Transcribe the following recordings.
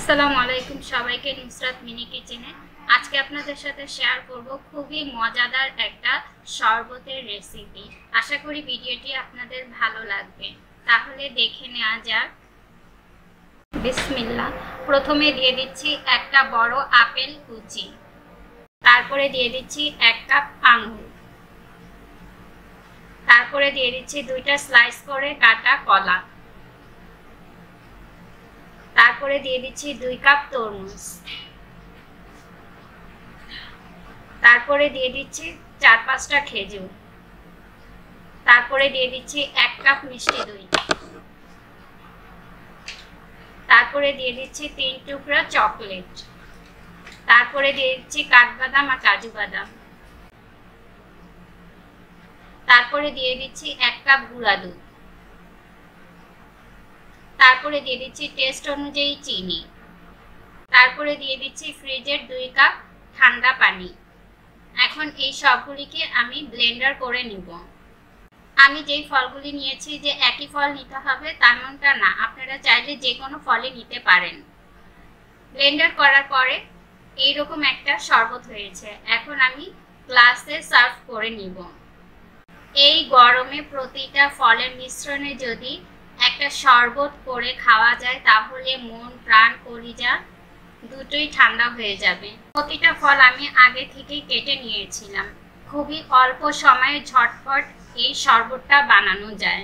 আসসালামু আলাইকুম সবাইকে নুসরাত মিনি কিচেনে। আজকে আপনাদের সাথে শেয়ার করব খুবই মজাদার একটা শরবতের রেসিপি। আশা করি ভিডিওটি আপনাদের ভালো লাগবে। তাহলে দেখে নেওয়া যাক। বিসমিল্লাহ। প্রথমে দিয়ে দিচ্ছি একটা বড় আপেল কুচি, তারপরে দিয়ে দিচ্ছি 1 কাপ আঙ্গুর, তারপরে দিয়ে দিচ্ছি 2টা স্লাইস করে কাটা কলা, তারপরে দিয়ে দিচ্ছি 2 কাপ তরমুজ, তারপরে দিয়ে দিচ্ছি 4-5টা খেজুর, তারপরে দিয়ে দিচ্ছি 1 কাপ মিষ্টি দই, তারপরে দিয়ে দিচ্ছি 3 টুকরা চকলেট, তারপরে দিয়ে দিচ্ছি কাঠবাদাম আর কাজু বাদাম, তারপরে দিয়ে দিচ্ছি 1 কাপ গুঁড়া দুধ, তারপরে দিয়ে দিচ্ছি টেস্ট অনুযায়ী চিনি, তারপরে দিয়ে দিচ্ছি ফ্রিজের 2 কাপ ঠান্ডা পানি। এখন এই সবগুলিকে আমি ব্লেন্ডার করে নিব। আমি যেই ফলগুলি নিয়েছি যে একই ফল নিতে হবে তেমনটা না, আপনারা চাইলে যে কোনো ফলই নিতে পারেন। ব্লেন্ডার করার পরে এইরকম একটা শরবত হয়েছে। এখন আমি গ্লাসে সার্ভ করে নিব। এই গরমে প্রতিটা ফলের মিশ্রণে যদি একটা শরবত করে খাওয়া যায় তাহলে মন প্রাণ কলিজা দুটোই ঠান্ডা হয়ে যাবে। প্রতিটা ফল আমি আগে থেকেই কেটে নিয়েছিলাম। খুবই অল্প সময়ে ঝটপট এই শরবতটা বানানো যায়।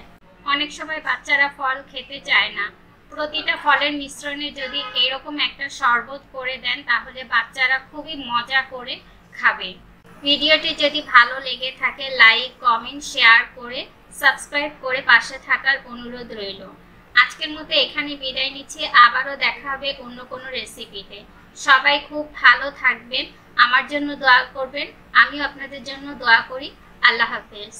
অনেক সময় বাচ্চারা ফল খেতে চায় না, প্রতিটা ফলের মিশ্রণে যদি এরকম একটা শরবত করে দেন তাহলে বাচ্চারা খুবই মজা করে খাবে। ভিডিওটি যদি ভালো লেগে থাকে লাইক, কমেন্ট, শেয়ার করে সাবস্ক্রাইব করে পাশে থাকার অনুরোধ রইল। আজকের মতো এখানে বিদায় নিচ্ছি। আবারও দেখা হবে অন্য কোনো রেসিপিতে। সবাই খুব ভালো থাকবেন, আমার জন্য দোয়া করবেন, আমিও আপনাদের জন্য দোয়া করি। আল্লাহ হাফেজ।